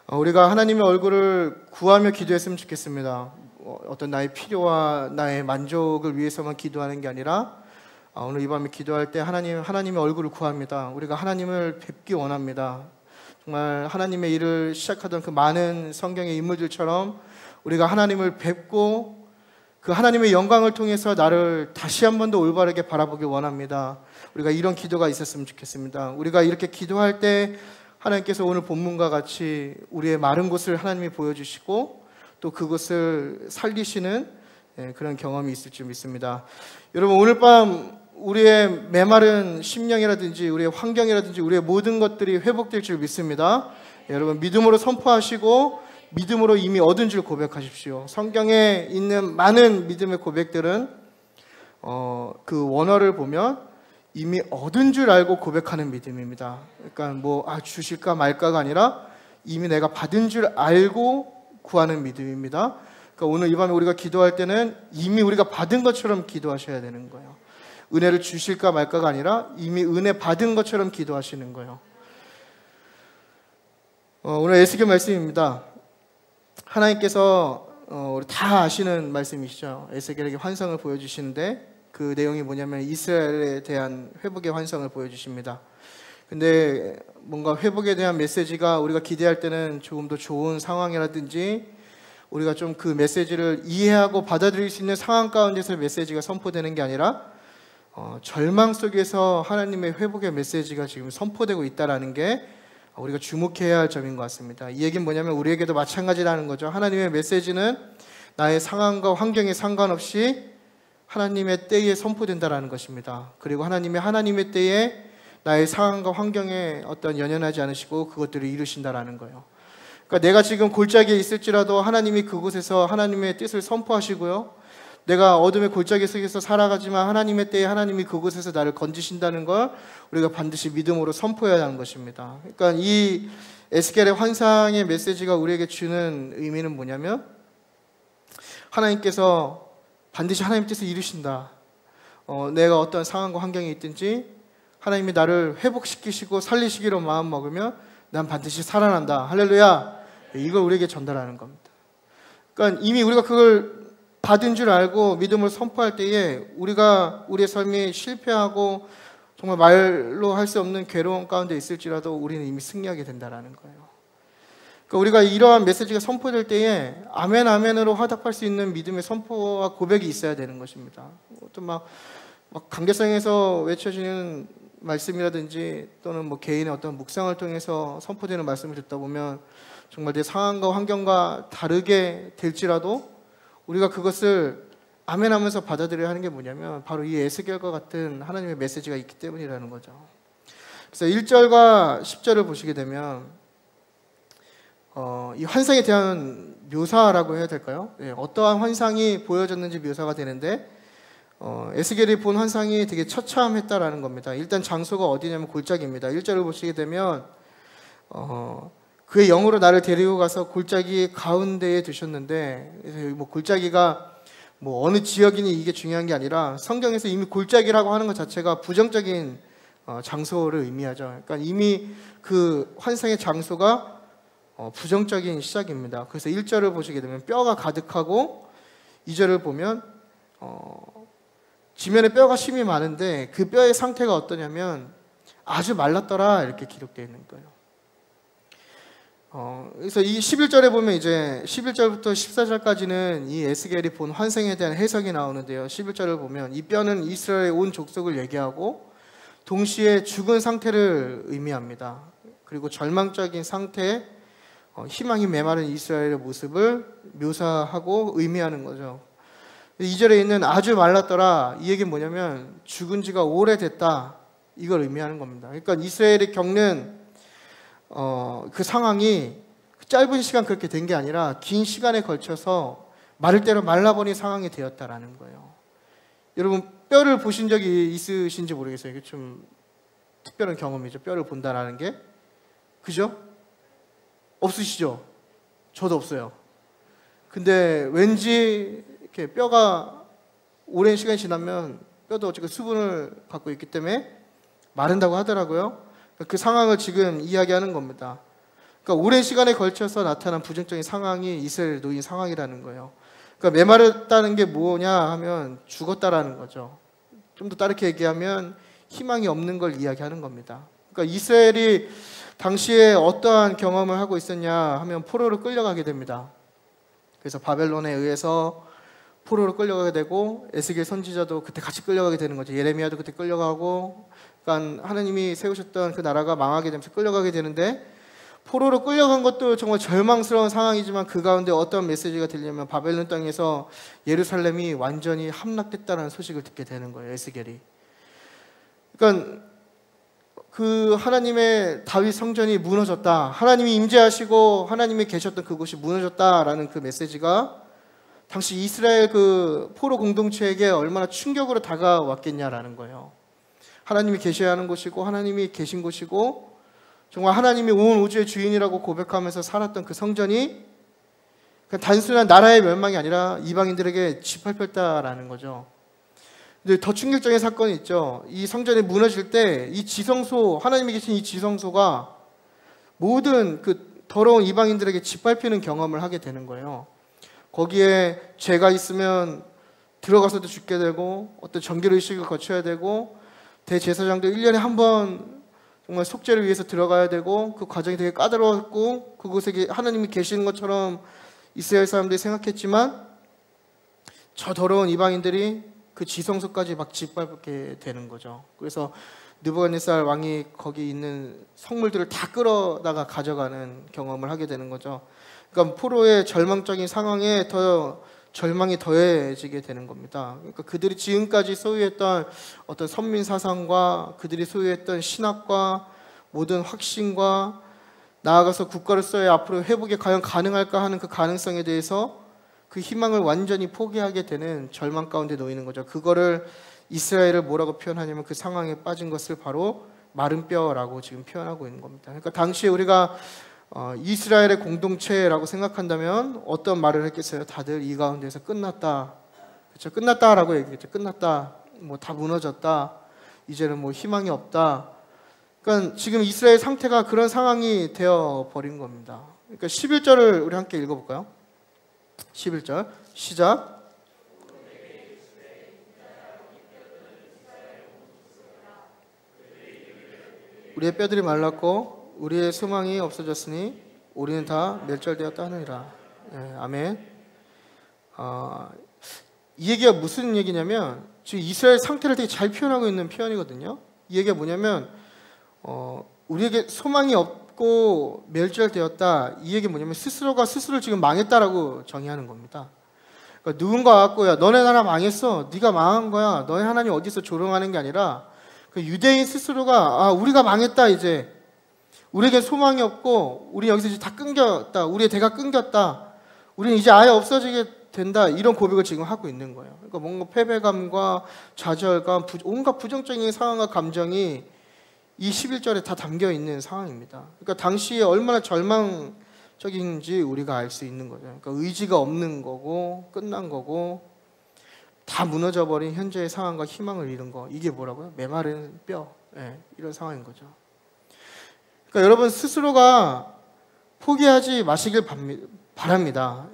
우리가 하나님의 얼굴을 구하며 기도했으면 좋겠습니다. 어떤 나의 필요와 나의 만족을 위해서만 기도하는 게 아니라 오늘 이 밤에 기도할 때 하나님의 얼굴을 구합니다. 우리가 하나님을 뵙기 원합니다. 정말 하나님의 일을 시작하던 그 많은 성경의 인물들처럼 우리가 하나님을 뵙고 그 하나님의 영광을 통해서 나를 다시 한 번 더 올바르게 바라보기 원합니다. 우리가 이런 기도가 있었으면 좋겠습니다. 우리가 이렇게 기도할 때 하나님께서 오늘 본문과 같이 우리의 마른 곳을 하나님이 보여주시고 또 그곳을 살리시는 그런 경험이 있을 줄 믿습니다. 여러분, 오늘 밤 우리의 메마른 심령이라든지 우리의 환경이라든지 우리의 모든 것들이 회복될 줄 믿습니다. 여러분, 믿음으로 선포하시고 믿음으로 이미 얻은 줄 고백하십시오. 성경에 있는 많은 믿음의 고백들은 그 원어를 보면 이미 얻은 줄 알고 고백하는 믿음입니다. 그러니까 주실까 말까가 아니라 이미 내가 받은 줄 알고 구하는 믿음입니다. 그러니까 오늘 이 밤에 우리가 기도할 때는 이미 우리가 받은 것처럼 기도하셔야 되는 거예요. 은혜를 주실까 말까가 아니라 이미 은혜 받은 것처럼 기도하시는 거예요. 오늘 에스겔 말씀입니다. 하나님께서 우리 다 아시는 말씀이시죠. 에스겔에게 환상을 보여주시는데 그 내용이 뭐냐면 이스라엘에 대한 회복의 환상을 보여주십니다. 근데 뭔가 회복에 대한 메시지가 우리가 기대할 때는 조금 더 좋은 상황이라든지 우리가 좀 그 메시지를 이해하고 받아들일 수 있는 상황 가운데서 메시지가 선포되는 게 아니라 절망 속에서 하나님의 회복의 메시지가 지금 선포되고 있다는 게 우리가 주목해야 할 점인 것 같습니다. 이 얘기는 뭐냐면 우리에게도 마찬가지라는 거죠. 하나님의 메시지는 나의 상황과 환경에 상관없이 하나님의 때에 선포된다라는 것입니다. 그리고 하나님의 때에 나의 상황과 환경에 어떤 연연하지 않으시고 그것들을 이루신다라는 거예요. 그러니까 내가 지금 골짜기에 있을지라도 하나님이 그곳에서 하나님의 뜻을 선포하시고요. 내가 어둠의 골짜기 속에서 살아가지만 하나님의 때에 하나님이 그곳에서 나를 건지신다는 걸 우리가 반드시 믿음으로 선포해야 하는 것입니다. 그러니까 이 에스겔의 환상의 메시지가 우리에게 주는 의미는 뭐냐면 하나님께서 반드시 하나님의 뜻을 이루신다. 내가 어떤 상황과 환경에 있든지 하나님이 나를 회복시키시고 살리시기로 마음먹으면 난 반드시 살아난다. 할렐루야. 이걸 우리에게 전달하는 겁니다. 그러니까 이미 우리가 그걸 받은 줄 알고 믿음을 선포할 때에 우리가 우리의 삶이 실패하고 정말 말로 할 수 없는 괴로움 가운데 있을지라도 우리는 이미 승리하게 된다는 거예요. 그러니까 우리가 이러한 메시지가 선포될 때에 아멘 아멘으로 화답할 수 있는 믿음의 선포와 고백이 있어야 되는 것입니다. 어떤 막 관계성에서 외쳐지는 말씀이라든지 또는 개인의 어떤 묵상을 통해서 선포되는 말씀을 듣다 보면 정말 내 상황과 환경과 다르게 될지라도 우리가 그것을 아멘하면서 받아들여야 하는 게 뭐냐면 바로 이 에스겔과 같은 하나님의 메시지가 있기 때문이라는 거죠. 그래서 1절과 10절을 보시게 되면 이 환상에 대한 묘사라고 해야 될까요? 어떠한 환상이 보여졌는지 묘사가 되는데 에스겔이 본 환상이 되게 처참했다라는 겁니다. 일단 장소가 어디냐면 골짜기입니다. 1절을 보시게 되면 그의 영으로 나를 데리고 가서 골짜기 가운데에 두셨는데 골짜기가 어느 지역이니 이게 중요한 게 아니라 성경에서 이미 골짜기라고 하는 것 자체가 부정적인 장소를 의미하죠. 그러니까 이미 그 환상의 장소가 부정적인 시작입니다. 그래서 1절을 보시게 되면 뼈가 가득하고 2절을 보면 지면에 뼈가 심이 많은데 그 뼈의 상태가 어떠냐면 아주 말랐더라 이렇게 기록되어 있는 거예요. 그래서 이 11절에 보면 이제 11절부터 14절까지는 이 에스겔이 본 환상에 대한 해석이 나오는데요. 11절을 보면 이 뼈는 이스라엘의 온 족속을 얘기하고 동시에 죽은 상태를 의미합니다. 그리고 절망적인 상태, 희망이 메마른 이스라엘의 모습을 묘사하고 의미하는 거죠. 2절에 있는 아주 말랐더라, 이 얘기는 뭐냐면 죽은 지가 오래됐다, 이걸 의미하는 겁니다. 그러니까 이스라엘이 겪는 그 상황이 짧은 시간 그렇게 된 게 아니라 긴 시간에 걸쳐서 마를 대로 말라버린 상황이 되었다라는 거예요. 여러분, 뼈를 보신 적이 있으신지 모르겠어요. 이게 좀 특별한 경험이죠. 뼈를 본다라는 게. 그죠? 없으시죠? 저도 없어요. 근데 왠지 이렇게 뼈가 오랜 시간이 지나면 뼈도 어쨌든 수분을 갖고 있기 때문에 마른다고 하더라고요. 그 상황을 지금 이야기하는 겁니다. 그러니까 오랜 시간에 걸쳐서 나타난 부정적인 상황이 이스라엘에 놓인 상황이라는 거예요. 그러니까 메마르다는 게 뭐냐 하면 죽었다라는 거죠. 좀 더 다르게 얘기하면 희망이 없는 걸 이야기하는 겁니다. 그러니까 이스라엘이 당시에 어떠한 경험을 하고 있었냐 하면 포로로 끌려가게 됩니다. 그래서 바벨론에 의해서 포로로 끌려가게 되고 에스겔 선지자도 그때 같이 끌려가게 되는 거죠. 예레미야도 그때 끌려가고, 그러니까 하나님이 세우셨던 그 나라가 망하게 되면서 끌려가게 되는데, 포로로 끌려간 것도 정말 절망스러운 상황이지만 그 가운데 어떤 메시지가 들리냐면 바벨론 땅에서 예루살렘이 완전히 함락됐다는 소식을 듣게 되는 거예요. 에스겔이. 그러니까 그 하나님의 다윗 성전이 무너졌다, 하나님이 임재하시고 하나님이 계셨던 그곳이 무너졌다라는 그 메시지가 당시 이스라엘 그 포로 공동체에게 얼마나 충격으로 다가왔겠냐라는 거예요. 하나님이 계셔야 하는 곳이고 하나님이 계신 곳이고 정말 하나님이 온 우주의 주인이라고 고백하면서 살았던 그 성전이 그냥 단순한 나라의 멸망이 아니라 이방인들에게 짓밟혔다라는 거죠. 근데 더 충격적인 사건이 있죠. 이 성전이 무너질 때 이 지성소, 하나님이 계신 이 지성소가 모든 그 더러운 이방인들에게 짓밟히는 경험을 하게 되는 거예요. 거기에 죄가 있으면 들어가서도 죽게 되고 어떤 정결의식을 거쳐야 되고, 대제사장도 1년에 한 번 정말 속죄를 위해서 들어가야 되고, 그 과정이 되게 까다로웠고 그곳에 하나님이 계시는 것처럼 이스라엘 사람들이 생각했지만 저 더러운 이방인들이 그 지성소까지 막 짓밟게 되는 거죠. 그래서 느부갓네살 왕이 거기 있는 성물들을 다 끌어다가 가져가는 경험을 하게 되는 거죠. 그러니까 포로의 절망적인 상황에 더 절망이 더해지게 되는 겁니다. 그러니까 그들이 지금까지 소유했던 어떤 선민 사상과 그들이 소유했던 신학과 모든 확신과 나아가서 국가로서의 앞으로 회복이 과연 가능할까 하는 그 가능성에 대해서 그 희망을 완전히 포기하게 되는 절망 가운데 놓이는 거죠. 그거를 이스라엘을 뭐라고 표현하냐면 그 상황에 빠진 것을 바로 마른 뼈라고 지금 표현하고 있는 겁니다. 그러니까 당시에 우리가 이스라엘의 공동체라고 생각한다면 어떤 말을 했겠어요? 다들 이 가운데서 끝났다, 그렇죠? 끝났다라고 얘기했죠. 끝났다, 뭐 다 무너졌다, 이제는 뭐 희망이 없다. 그러니까 지금 이스라엘 상태가 그런 상황이 되어 버린 겁니다. 그러니까 11절을 우리 함께 읽어볼까요? 11절 시작. 우리의 뼈들이 말랐고 우리의 소망이 없어졌으니 우리는 다 멸절되었다 하느니라. 네, 아멘. 이 얘기가 무슨 얘기냐면 지금 이스라엘 상태를 되게 잘 표현하고 있는 표현이거든요. 이 얘기가 뭐냐면 우리에게 소망이 없고 멸절되었다. 이 얘기 뭐냐면 스스로가 스스로를 지금 망했다라고 정의하는 겁니다. 그러니까 누군가 갖고 야 너네 나라 망했어, 네가 망한 거야, 너네 하나님 어디서 조롱하는 게 아니라 그 유대인 스스로가 우리가 망했다, 이제 우리에게 소망이 없고 우리 여기서 이제 다 끊겼다, 우리의 대가 끊겼다, 우리는 이제 아예 없어지게 된다, 이런 고백을 지금 하고 있는 거예요. 그러니까 뭔가 패배감과 좌절감, 온갖 부정적인 상황과 감정이 이 11절에 다 담겨 있는 상황입니다. 그러니까 당시에 얼마나 절망적인지 우리가 알 수 있는 거죠. 그러니까 의지가 없는 거고 끝난 거고 다 무너져버린 현재의 상황과 희망을 잃은 거, 이게 뭐라고요? 메마른 뼈, 이런 상황인 거죠. 그러니까 여러분 스스로가 포기하지 마시길 바랍니다.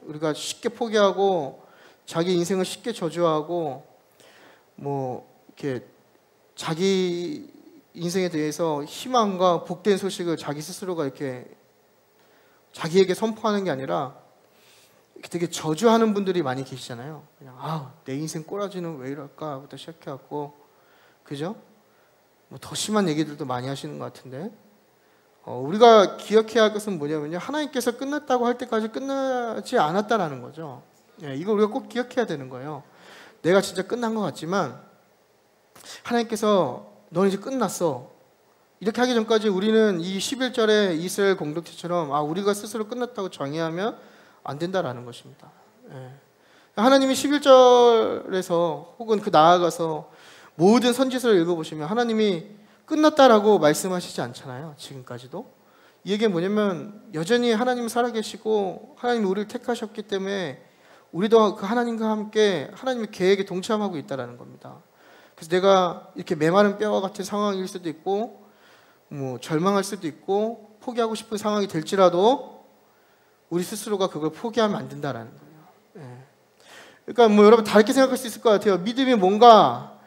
우리가 쉽게 포기하고 자기 인생을 쉽게 저주하고 뭐 이렇게 자기 인생에 대해서 희망과 복된 소식을 자기 스스로가 이렇게 자기에게 선포하는 게 아니라 되게 저주하는 분들이 많이 계시잖아요. 그냥 내 인생 꼬라지는 왜 이럴까부터 시작해갖고, 그죠? 뭐 더 심한 얘기들도 많이 하시는 것 같은데, 우리가 기억해야 할 것은 뭐냐면요, 하나님께서 끝났다고 할 때까지 끝나지 않았다라는 거죠. 이거 우리가 꼭 기억해야 되는 거예요. 내가 진짜 끝난 것 같지만 하나님께서 너는 이제 끝났어, 이렇게 하기 전까지 우리는 이 11절의 이스라엘 공동체처럼 우리가 스스로 끝났다고 정의하면 안 된다라는 것입니다. 하나님이 11절에서 혹은 그 나아가서 모든 선지서를 읽어보시면 하나님이 끝났다라고 말씀하시지 않잖아요. 지금까지도. 이 얘기가 뭐냐면 여전히 하나님은 살아계시고 하나님이 우리를 택하셨기 때문에 우리도 그 하나님과 함께 하나님의 계획에 동참하고 있다는 겁니다. 그래서 내가 이렇게 메마른 뼈와 같은 상황일 수도 있고 뭐 절망할 수도 있고 포기하고 싶은 상황이 될지라도 우리 스스로가 그걸 포기하면 안 된다라는 거예요. 예. 그러니까 뭐 여러분 다르게 생각할 수 있을 것 같아요. 믿음이 뭔가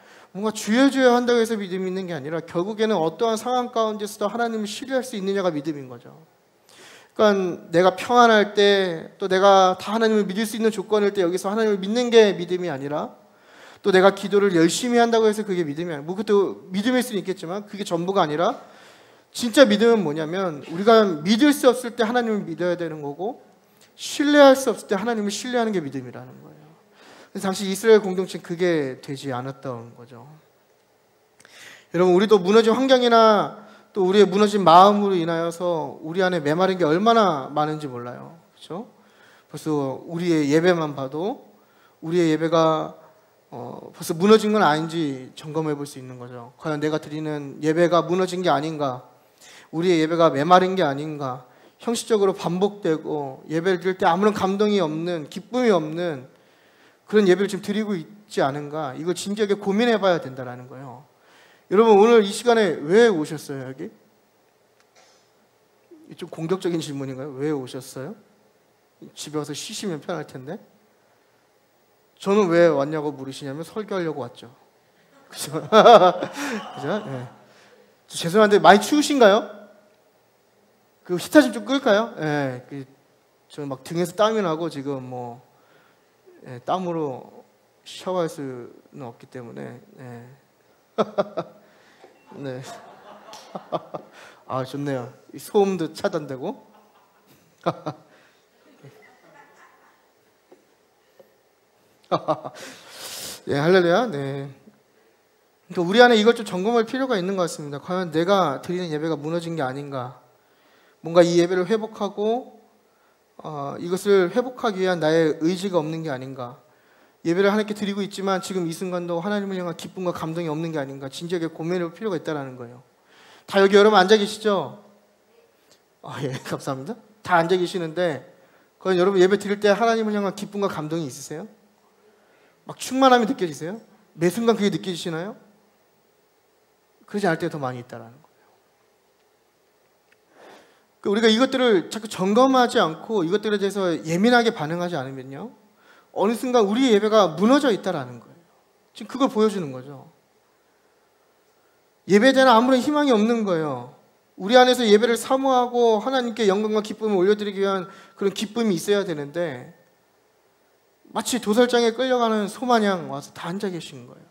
주여주여 한다고 해서 믿음이 있는 게 아니라 결국에는 어떠한 상황 가운데서도 하나님을 신뢰할 수 있느냐가 믿음인 거죠. 그러니까 내가 평안할 때, 또 내가 다 하나님을 믿을 수 있는 조건일 때 여기서 하나님을 믿는 게 믿음이 아니라, 또 내가 기도를 열심히 한다고 해서 그게 믿음이 아니라, 뭐 그것도 믿음일 수는 있겠지만 그게 전부가 아니라, 진짜 믿음은 뭐냐면 우리가 믿을 수 없을 때 하나님을 믿어야 되는 거고, 신뢰할 수 없을 때 하나님을 신뢰하는 게 믿음이라는 거예요. 그래서 당시 이스라엘 공동체는 그게 되지 않았던 거죠. 여러분, 우리도 무너진 환경이나 또 우리의 무너진 마음으로 인하여서 우리 안에 메마른 게 얼마나 많은지 몰라요. 그렇죠? 벌써 우리의 예배만 봐도 우리의 예배가 벌써 무너진 건 아닌지 점검해 볼 수 있는 거죠. 과연 내가 드리는 예배가 무너진 게 아닌가, 우리의 예배가 메마른 게 아닌가, 형식적으로 반복되고 예배를 드릴 때 아무런 감동이 없는, 기쁨이 없는 그런 예배를 지금 드리고 있지 않은가, 이걸 진지하게 고민해 봐야 된다는 거예요. 여러분, 오늘 이 시간에 왜 오셨어요? 여기? 좀 공격적인 질문인가요? 왜 오셨어요? 집에 와서 쉬시면 편할 텐데. 저는 왜 왔냐고 물으시냐면 설교하려고 왔죠. 그죠? 그죠? 네. 죄송한데 많이 추우신가요? 그 히터 좀 끌까요? 예. 네. 저는 막 등에서 땀이 나고 지금 땀으로 샤워할 수는 없기 때문에. 네. 네. 아, 좋네요. 소음도 차단되고. 네, 할렐루야. 네. 그러니까 우리 안에 이걸 좀 점검할 필요가 있는 것 같습니다. 과연 내가 드리는 예배가 무너진 게 아닌가? 뭔가 이 예배를 회복하고 이것을 회복하기 위한 나의 의지가 없는 게 아닌가? 예배를 하나님께 드리고 있지만 지금 이 순간도 하나님을 향한 기쁨과 감동이 없는 게 아닌가? 진지하게 고민해 볼 필요가 있다는 거예요. 다 여기 여러분 앉아 계시죠? 예, 감사합니다. 다 앉아 계시는데 과연 여러분 예배 드릴 때 하나님을 향한 기쁨과 감동이 있으세요? 막 충만함이 느껴지세요? 매 순간 그게 느껴지시나요? 그러지 않을 때가 더 많이 있다는 거예요. 우리가 이것들을 자꾸 점검하지 않고 이것들에 대해서 예민하게 반응하지 않으면요, 어느 순간 우리의 예배가 무너져 있다는 거예요. 지금 그걸 보여주는 거죠. 예배에 대한 아무런 희망이 없는 거예요. 우리 안에서 예배를 사모하고 하나님께 영광과 기쁨을 올려드리기 위한 그런 기쁨이 있어야 되는데 마치 도살장에 끌려가는 소마냥 와서 다 앉아 계신 거예요.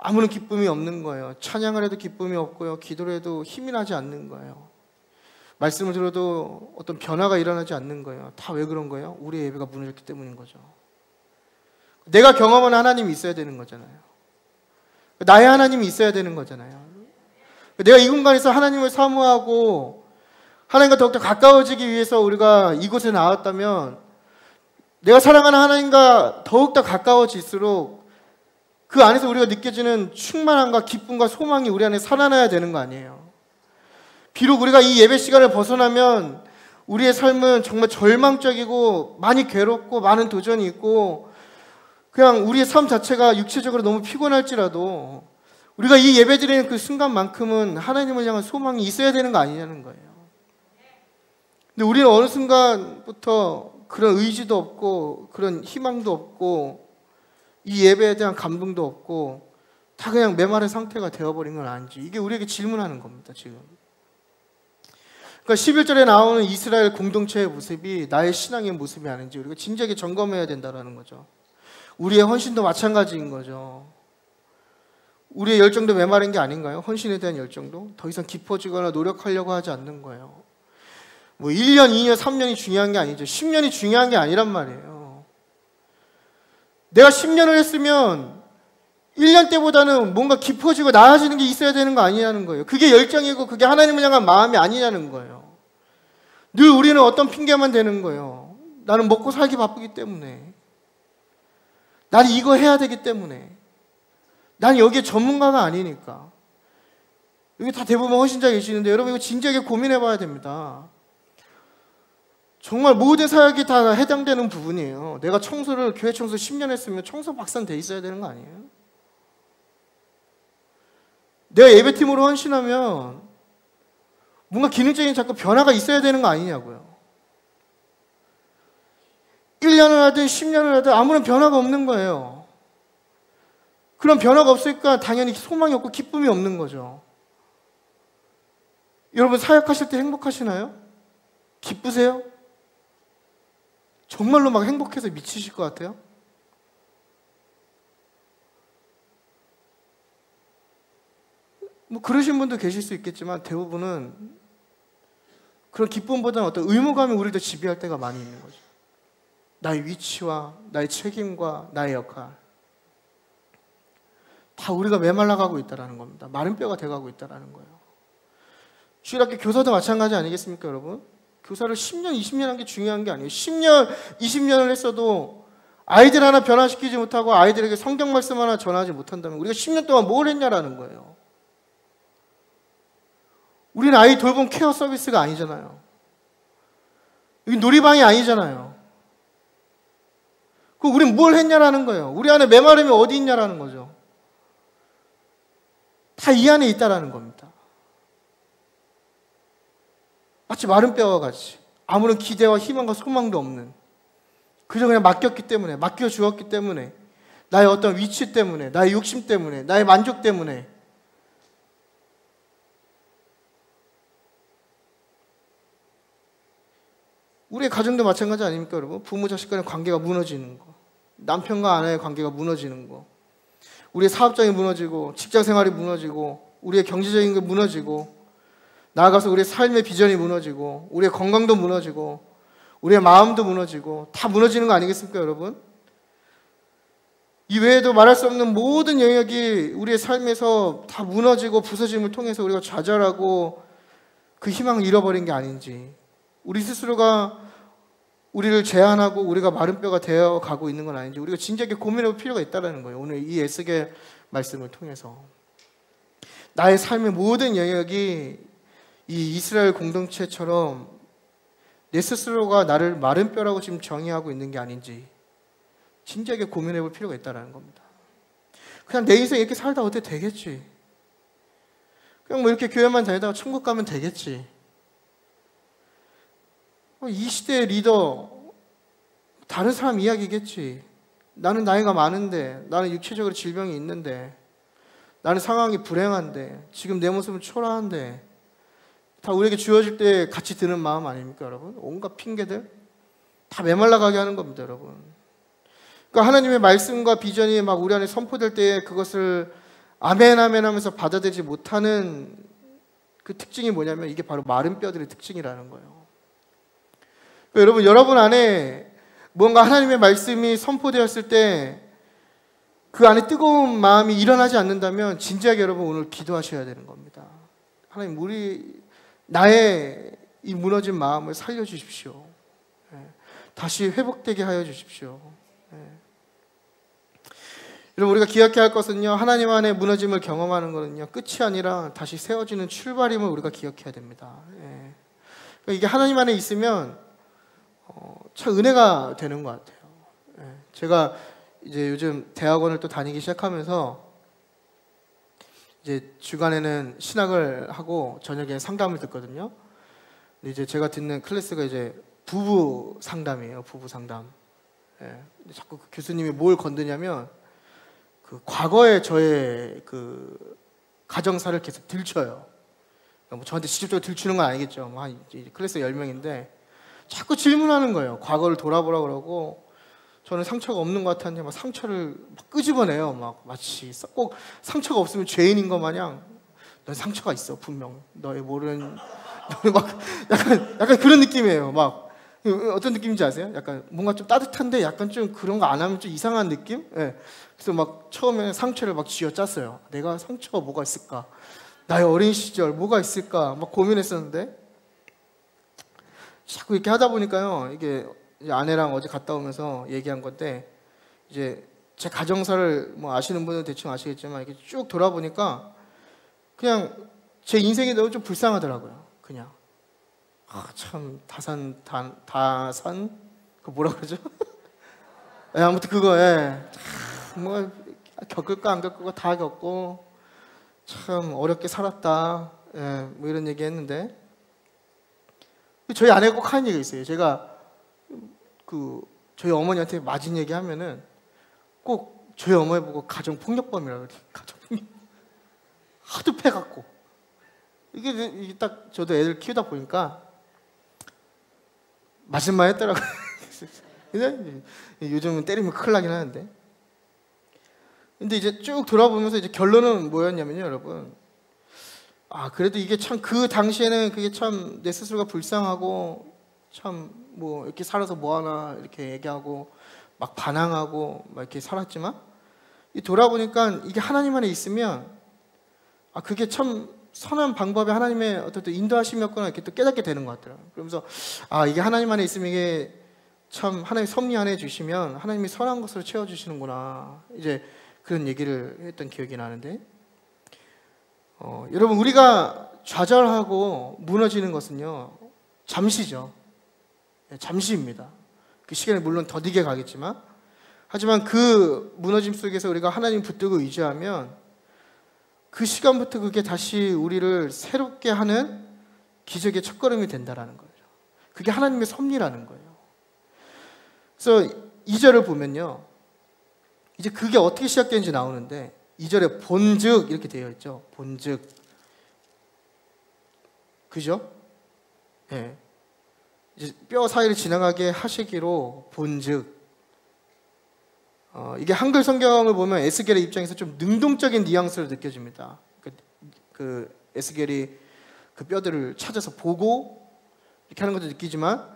아무런 기쁨이 없는 거예요. 찬양을 해도 기쁨이 없고요, 기도를 해도 힘이 나지 않는 거예요. 말씀을 들어도 어떤 변화가 일어나지 않는 거예요. 다 왜 그런 거예요? 우리의 예배가 무너졌기 때문인 거죠. 내가 경험하는 하나님이 있어야 되는 거잖아요. 나의 하나님이 있어야 되는 거잖아요. 내가 이 공간에서 하나님을 사모하고 하나님과 더욱더 가까워지기 위해서 우리가 이곳에 나왔다면, 내가 사랑하는 하나님과 더욱더 가까워질수록 그 안에서 우리가 느껴지는 충만함과 기쁨과 소망이 우리 안에 살아나야 되는 거 아니에요. 비록 우리가 이 예배 시간을 벗어나면 우리의 삶은 정말 절망적이고 많이 괴롭고 많은 도전이 있고 그냥 우리의 삶 자체가 육체적으로 너무 피곤할지라도 우리가 이 예배 드리는 그 순간만큼은 하나님을 향한 소망이 있어야 되는 거 아니냐는 거예요. 근데 우리는 어느 순간부터 그런 의지도 없고 그런 희망도 없고 이 예배에 대한 감동도 없고 다 그냥 메마른 상태가 되어버린 건 아닌지, 이게 우리에게 질문하는 겁니다, 지금. 그러니까 11절에 나오는 이스라엘 공동체의 모습이 나의 신앙의 모습이 아닌지 우리가 진지하게 점검해야 된다는 거죠. 우리의 헌신도 마찬가지인 거죠. 우리의 열정도 메마른 게 아닌가요? 헌신에 대한 열정도 더 이상 깊어지거나 노력하려고 하지 않는 거예요. 뭐 1년, 2년, 3년이 중요한 게 아니죠. 10년이 중요한 게 아니란 말이에요. 내가 10년을 했으면 1년 때보다는 뭔가 깊어지고 나아지는 게 있어야 되는 거 아니냐는 거예요. 그게 열정이고 그게 하나님을 향한 마음이 아니냐는 거예요. 늘 우리는 어떤 핑계만 대는 거예요. 나는 먹고 살기 바쁘기 때문에, 나는 이거 해야 되기 때문에, 나는 여기에 전문가가 아니니까. 여기 다 대부분 헌신자 계시는데 여러분 이거 진지하게 고민해 봐야 됩니다. 정말 모든 사역이 다 해당되는 부분이에요. 내가 청소를, 교회 청소 10년 했으면 청소 박사는 돼 있어야 되는 거 아니에요? 내가 예배팀으로 헌신하면 뭔가 기능적인 자꾸 변화가 있어야 되는 거 아니냐고요. 1년을 하든 10년을 하든 아무런 변화가 없는 거예요. 그런 변화가 없으니까 당연히 소망이 없고 기쁨이 없는 거죠. 여러분 사역하실 때 행복하시나요? 기쁘세요? 정말로 막 행복해서 미치실 것 같아요? 뭐 그러신 분도 계실 수 있겠지만 대부분은 그런 기쁨보다는 어떤 의무감이 우리를 지배할 때가 많이 있는 거죠. 나의 위치와 나의 책임과 나의 역할 다 우리가 메말라가고 있다는 겁니다. 마른 뼈가 돼가고 있다는 거예요. 주일학교 교사도 마찬가지 아니겠습니까 여러분? 교사를 10년, 20년 한 게 중요한 게 아니에요. 10년, 20년을 했어도 아이들 하나 변화시키지 못하고 아이들에게 성경 말씀 하나 전하지 못한다면 우리가 10년 동안 뭘 했냐라는 거예요. 우리는 아이 돌봄 케어 서비스가 아니잖아요. 여기 놀이방이 아니잖아요. 그럼 우리는 뭘 했냐라는 거예요. 우리 안에 메마름이 어디 있냐라는 거죠. 다 이 안에 있다라는 겁니다. 마치 마른 뼈와 같이 아무런 기대와 희망과 소망도 없는 그저 그냥 맡겼기 때문에 맡겨주었기 때문에 나의 어떤 위치 때문에 나의 욕심 때문에 나의 만족 때문에 우리의 가정도 마찬가지 아닙니까 여러분? 부모 자식 간의 관계가 무너지는 거 남편과 아내의 관계가 무너지는 거 우리의 사업장이 무너지고 직장 생활이 무너지고 우리의 경제적인 게 무너지고 나아가서 우리의 삶의 비전이 무너지고 우리의 건강도 무너지고 우리의 마음도 무너지고 다 무너지는 거 아니겠습니까 여러분? 이 외에도 말할 수 없는 모든 영역이 우리의 삶에서 다 무너지고 부서짐을 통해서 우리가 좌절하고 그 희망을 잃어버린 게 아닌지 우리 스스로가 우리를 제한하고 우리가 마른 뼈가 되어 가고 있는 건 아닌지 우리가 진지하게 고민해 볼 필요가 있다는 거예요. 오늘 이 에스겔 말씀을 통해서 나의 삶의 모든 영역이 이 이스라엘 공동체처럼 내 스스로가 나를 마른 뼈라고 지금 정의하고 있는 게 아닌지 진지하게 고민해 볼 필요가 있다는 겁니다. 그냥 내 인생 이렇게 살다 어때 되겠지. 그냥 뭐 이렇게 교회만 다니다가 천국 가면 되겠지. 이 시대의 리더 다른 사람 이야기겠지. 나는 나이가 많은데 나는 육체적으로 질병이 있는데 나는 상황이 불행한데 지금 내 모습은 초라한데 다 우리에게 주어질 때 같이 드는 마음 아닙니까 여러분? 온갖 핑계들 다 메말라가게 하는 겁니다 여러분. 그러니까 하나님의 말씀과 비전이 막 우리 안에 선포될 때 그것을 아멘 아멘 하면서 받아들이지 못하는 그 특징이 뭐냐면 이게 바로 마른 뼈들의 특징이라는 거예요. 그러니까 여러분 안에 뭔가 하나님의 말씀이 선포되었을 때 그 안에 뜨거운 마음이 일어나지 않는다면 진지하게 여러분 오늘 기도하셔야 되는 겁니다. 하나님 나의 이 무너진 마음을 살려주십시오. 다시 회복되게 하여 주십시오. 여러분 우리가 기억해야 할 것은요 하나님 안에 무너짐을 경험하는 것은요 끝이 아니라 다시 세워지는 출발임을 우리가 기억해야 됩니다. 그러니까 이게 하나님 안에 있으면 참 은혜가 되는 것 같아요. 제가 이제 요즘 대학원을 또 다니기 시작하면서 이제 주간에는 신학을 하고 저녁에 상담을 듣거든요. 근데 이제 제가 듣는 클래스가 이제 부부 상담이에요. 부부 상담. 자꾸 그 교수님이 뭘 건드냐면 그 과거의 저의 그 가정사를 계속 들춰요. 그러니까 뭐 저한테 직접적으로 들추는 건 아니겠죠. 뭐 한 클래스 10명인데 자꾸 질문하는 거예요. 과거를 돌아보라 그러고 저는 상처가 없는 것 같았는데 막 상처를 막 끄집어내요. 막 마치 꼭 상처가 없으면 죄인인 것 마냥 넌 상처가 있어 분명. 너의 모르는 너의 막 약간 그런 느낌이에요. 막 어떤 느낌인지 아세요? 약간 뭔가 좀 따뜻한데 약간 좀 그런 거 안 하면 좀 이상한 느낌? 그래서 막 처음에 상처를 막 쥐어짰어요. 내가 상처가 뭐가 있을까? 나의 어린 시절 뭐가 있을까? 막 고민했었는데 자꾸 이렇게 하다 보니까요. 이게 아내랑 어제 갔다 오면서 얘기한 건데 이제 제 가정사를 뭐 아시는 분은 대충 아시겠지만 이렇게 쭉 돌아보니까 그냥 제 인생이 너무 좀 불쌍하더라고요. 그냥 참 다산 그 뭐라 그러죠? 아무튼 그거 뭐 겪을까 안 겪을까 다 겪고 참 어렵게 살았다. 뭐 이런 얘기 했는데 저희 아내가 꼭 하는 얘기가 있어요. 제가 저희 어머니한테 맞은 얘기 하면은 꼭 저희 어머니 보고 가정폭력범이라고 그래요. 가정폭력. 하도 패갖고. 이게 딱 저도 애들 키우다 보니까 맞을만 했더라고요. 요즘은 때리면 큰일 나긴 하는데. 근데 이제 쭉 돌아보면서 이제 결론은 뭐였냐면요, 여러분. 그래도 이게 참 그 당시에는 그게 참 내 스스로가 불쌍하고 참 뭐 이렇게 살아서 뭐하나 이렇게 얘기하고 막 반항하고 막 이렇게 살았지만 돌아보니까 이게 하나님 안에 있으면 그게 참 선한 방법에 하나님의 어떤 인도하심이었구나 이렇게 또 깨닫게 되는 것 같더라고요. 그러면서 이게 하나님 안에 있으면 이게 참 하나님 섭리 안에 주시면 하나님이 선한 것으로 채워주시는구나 이제 그런 얘기를 했던 기억이 나는데 여러분 우리가 좌절하고 무너지는 것은요 잠시죠. 잠시입니다. 그 시간이 물론 더디게 가겠지만 하지만 그 무너짐 속에서 우리가 하나님 붙들고 의지하면 그 시간부터 그게 다시 우리를 새롭게 하는 기적의 첫걸음이 된다라는 거죠. 그게 하나님의 섭리라는 거예요. 그래서 2절을 보면요 이제 그게 어떻게 시작되는지 나오는데 2절에 본즉 이렇게 되어 있죠. 본즉 그죠? 예. 이제 뼈 사이를 지나가게 하시기로 본즉 이게 한글 성경을 보면 에스겔의 입장에서 좀 능동적인 뉘앙스로 느껴집니다. 그 에스겔이 그 뼈들을 찾아서 보고 이렇게 하는 것도 느끼지만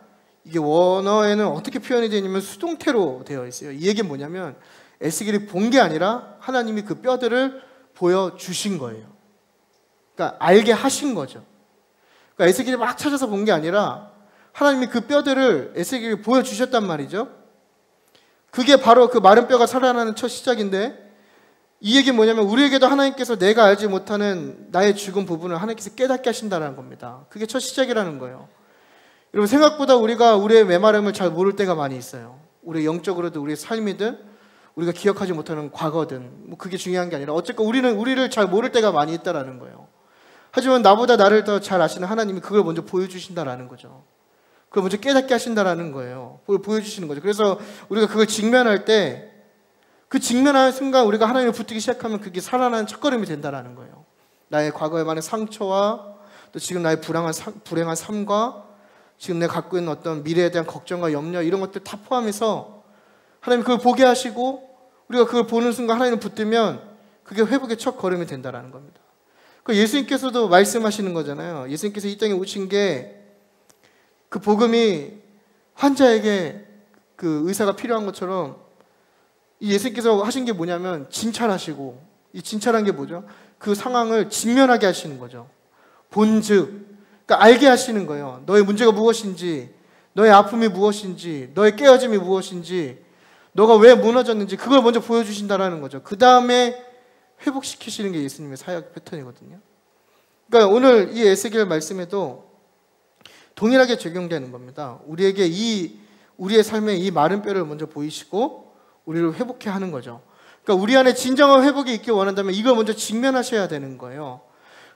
이게 원어에는 어떻게 표현이 되냐면 수동태로 되어 있어요. 이 얘기는 뭐냐면 에스겔이 본 게 아니라 하나님이 그 뼈들을 보여주신 거예요. 그러니까 알게 하신 거죠. 그러니까 에스겔이 막 찾아서 본 게 아니라 하나님이 그 뼈들을 에스겔에게 보여주셨단 말이죠. 그게 바로 그 마른 뼈가 살아나는 첫 시작인데 이 얘기는 뭐냐면 우리에게도 하나님께서 내가 알지 못하는 나의 죽은 부분을 하나님께서 깨닫게 하신다는 겁니다. 그게 첫 시작이라는 거예요. 여러분 생각보다 우리가 우리의 메마름을 잘 모를 때가 많이 있어요. 우리 영적으로도 우리의 삶이든 우리가 기억하지 못하는 과거든 뭐 그게 중요한 게 아니라 어쨌건 우리를 잘 모를 때가 많이 있다라는 거예요. 하지만 나보다 나를 더 잘 아시는 하나님이 그걸 먼저 보여주신다라는 거죠. 그걸 먼저 깨닫게 하신다라는 거예요. 그걸 보여주시는 거죠. 그래서 우리가 그걸 직면할 때 그 직면하는 순간 우리가 하나님을 붙들기 시작하면 그게 살아나는 첫걸음이 된다라는 거예요. 나의 과거에 많은 상처와 또 지금 나의 불행한 삶과 지금 내가 갖고 있는 어떤 미래에 대한 걱정과 염려 이런 것들 다 포함해서 하나님 그걸 보게 하시고 우리가 그걸 보는 순간 하나님을 붙들면 그게 회복의 첫 걸음이 된다라는 겁니다. 예수님께서도 말씀하시는 거잖아요. 예수님께서 이 땅에 오신 게 그 복음이 환자에게 그 의사가 필요한 것처럼 이 예수님께서 하신 게 뭐냐면 진찰하시고 이 진찰한 게 뭐죠? 그 상황을 직면하게 하시는 거죠. 본즉 그러니까 알게 하시는 거예요. 너의 문제가 무엇인지 너의 아픔이 무엇인지 너의 깨어짐이 무엇인지 너가 왜 무너졌는지 그걸 먼저 보여주신다라는 거죠. 그 다음에 회복시키시는 게 예수님의 사역 패턴이거든요. 그러니까 오늘 이 에스겔 말씀에도 동일하게 적용되는 겁니다. 우리에게 우리의 삶에 이 마른 뼈를 먼저 보이시고 우리를 회복해 하는 거죠. 그러니까 우리 안에 진정한 회복이 있길 원한다면 이걸 먼저 직면하셔야 되는 거예요.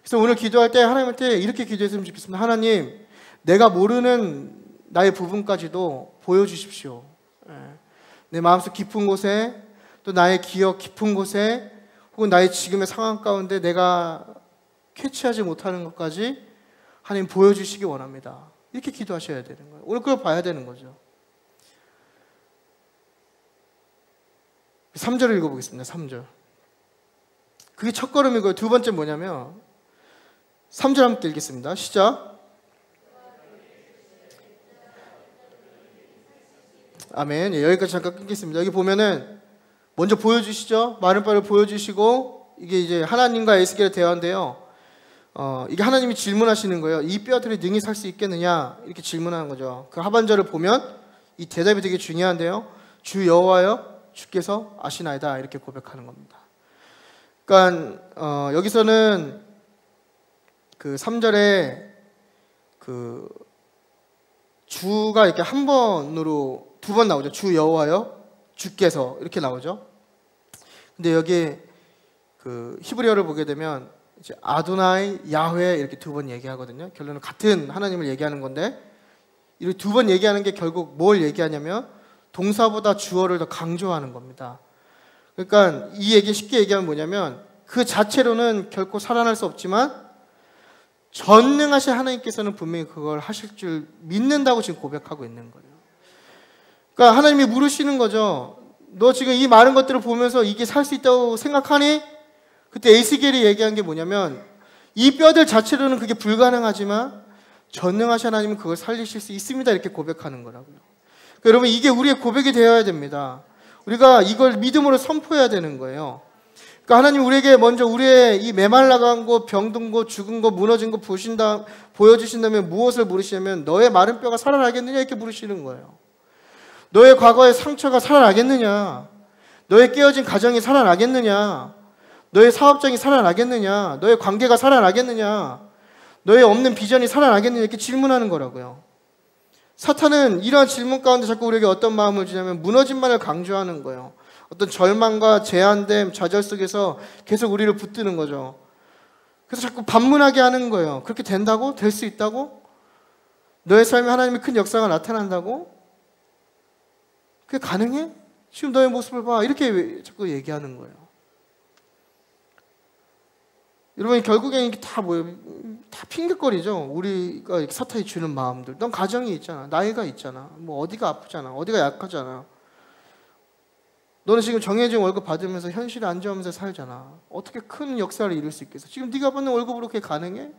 그래서 오늘 기도할 때 하나님한테 이렇게 기도했으면 좋겠습니다. 하나님, 내가 모르는 나의 부분까지도 보여주십시오. 내 마음속 깊은 곳에 또 나의 기억 깊은 곳에 혹은 나의 지금의 상황 가운데 내가 캐치하지 못하는 것까지 하나님 보여주시기 원합니다. 이렇게 기도하셔야 되는 거예요. 오늘 그걸 봐야 되는 거죠. 3절을 읽어보겠습니다. 3절. 그게 첫 걸음이고요. 두 번째 뭐냐면 3절 함께 읽겠습니다. 시작. 아멘. 여기까지 잠깐 끊겠습니다. 여기 보면은 먼저 보여주시죠. 마른 뼈를 보여주시고 이게 이제 하나님과 에스겔의 대화인데요. 이게 하나님이 질문하시는 거예요. 이 뼈들이 능히 살 수 있겠느냐 이렇게 질문하는 거죠. 그 하반절을 보면 이 대답이 되게 중요한데요. 주 여호와여 주께서 아시나이다 이렇게 고백하는 겁니다. 그러니까 여기서는 그 3절에 그 주가 이렇게 한 번으로 두 번 나오죠. 주 여호와여 주께서 이렇게 나오죠. 근데 여기 그 히브리어를 보게 되면 이제 아도나이 야훼 이렇게 두 번 얘기하거든요. 결론은 같은 하나님을 얘기하는 건데 이 두 번 얘기하는 게 결국 뭘 얘기하냐면 동사보다 주어를 더 강조하는 겁니다. 그러니까 이 얘기 쉽게 얘기하면 뭐냐면 그 자체로는 결코 살아날 수 없지만 전능하신 하나님께서는 분명히 그걸 하실 줄 믿는다고 지금 고백하고 있는 거예요. 그러니까 하나님이 물으시는 거죠. 너 지금 이 많은 것들을 보면서 이게 살 수 있다고 생각하니? 그때 에스겔이 얘기한 게 뭐냐면 이 뼈들 자체로는 그게 불가능하지만 전능하신 하나님은 그걸 살리실 수 있습니다. 이렇게 고백하는 거라고요. 그러니까 여러분 이게 우리의 고백이 되어야 됩니다. 우리가 이걸 믿음으로 선포해야 되는 거예요. 그러니까 하나님 우리에게 먼저 우리의 이 메말라간 것, 병든 것, 죽은 것, 무너진 것 보여주신 다음에 무엇을 물으시냐면 너의 마른 뼈가 살아나겠느냐 이렇게 물으시는 거예요. 너의 과거의 상처가 살아나겠느냐? 너의 깨어진 가정이 살아나겠느냐? 너의 사업장이 살아나겠느냐? 너의 관계가 살아나겠느냐? 너의 없는 비전이 살아나겠느냐? 이렇게 질문하는 거라고요. 사탄은 이러한 질문 가운데 자꾸 우리에게 어떤 마음을 주냐면 무너짐만을 강조하는 거예요. 어떤 절망과 제한됨, 좌절 속에서 계속 우리를 붙드는 거죠. 그래서 자꾸 반문하게 하는 거예요. 그렇게 된다고? 될 수 있다고? 너의 삶에 하나님의 큰 역사가 나타난다고? 그게 가능해? 지금 너의 모습을 봐. 이렇게 자꾸 얘기하는 거예요. 여러분 결국엔 이게 다 뭐예요? 다 핑계거리죠. 우리가 사탄이 주는 마음들. 넌 가정이 있잖아. 나이가 있잖아. 뭐 어디가 아프잖아. 어디가 약하잖아. 너는 지금 정해진 월급 받으면서 현실에 안주하면서 살잖아. 어떻게 큰 역사를 이룰 수 있겠어? 지금 네가 받는 월급으로 그게 가능해?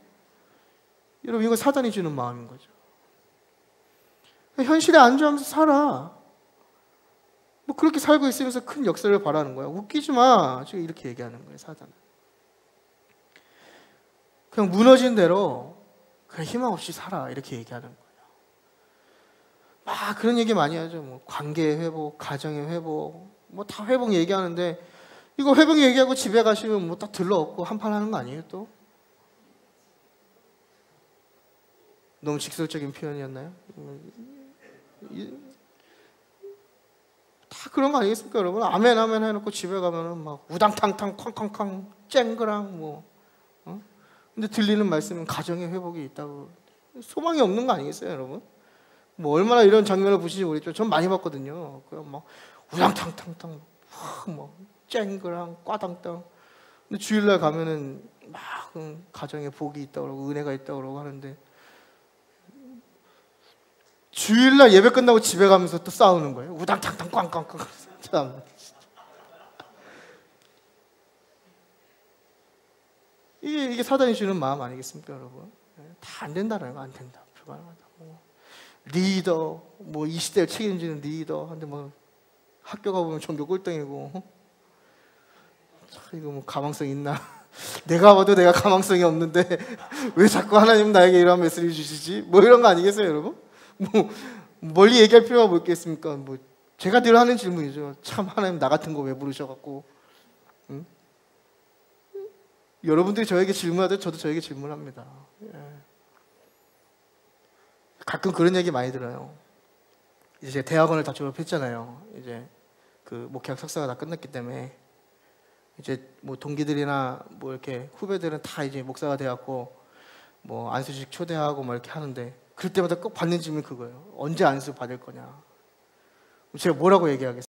여러분 이거 사탄이 주는 마음인 거죠. 현실에 안주하면서 살아. 뭐 그렇게 살고 있으면서 큰 역사를 바라는 거야. 웃기지 마. 지금 이렇게 얘기하는 거예요, 사단은. 그냥 무너진 대로 그냥 희망 없이 살아. 이렇게 얘기하는 거예요. 막 그런 얘기 많이 하죠. 뭐 관계의 회복, 가정의 회복, 뭐 다 회복 얘기하는데 이거 회복 얘기하고 집에 가시면 뭐 딱 들러엎고 한판 하는 거 아니에요, 또? 너무 직설적인 표현이었나요? 다 그런 거 아니겠습니까, 여러분? 아멘 아멘 해놓고 집에 가면은 막 우당탕탕 쾅쾅쾅 쨍그랑 뭐. 근데 들리는 말씀은 가정의 회복이 있다고. 소망이 없는 거 아니겠어요, 여러분? 뭐 얼마나 이런 장면을 보시는지 모르겠지만 전 많이 봤거든요. 그냥 막 우당탕탕탕 뭐 쨍그랑 꽈당땅. 근데 주일날 가면은 막 가정에 복이 있다고 그러고 은혜가 있다고 그러고 하는데 주일날 예배 끝나고 집에 가면서 또 싸우는 거예요. 우당탕탕 꽝꽝꽝. 참. 이게 사단이 주는 마음 아니겠습니까, 여러분? 다 안 된다는 거, 안 된다. 불가능하다. 뭐 리더, 뭐 이 시대를 책임지는 리더. 근데 뭐 학교 가보면 전교 꼴등이고. 이거 뭐 가망성 있나? 내가 봐도 내가 가망성이 없는데 왜 자꾸 하나님 나에게 이런 메시지를 주시지? 뭐 이런 거 아니겠어요, 여러분? 뭐 멀리 얘기할 필요가 뭐 있겠습니까? 뭐 제가 늘 하는 질문이죠. 참 하나님 나 같은 거 왜 부르셔갖고? 응? 여러분들이 저에게 질문하듯 저도 저에게 질문합니다. 예. 가끔 그런 얘기 많이 들어요. 이제 제가 대학원을 다 졸업했잖아요. 이제 그 목회학 석사가 다 끝났기 때문에 이제 뭐 동기들이나 뭐 이렇게 후배들은 다 이제 목사가 되었고 뭐 안수식 초대하고 뭐 이렇게 하는데 그럴 때마다 꼭 받는 질문이 그거예요. 언제 안수 받을 거냐? 제가 뭐라고 얘기하겠어요?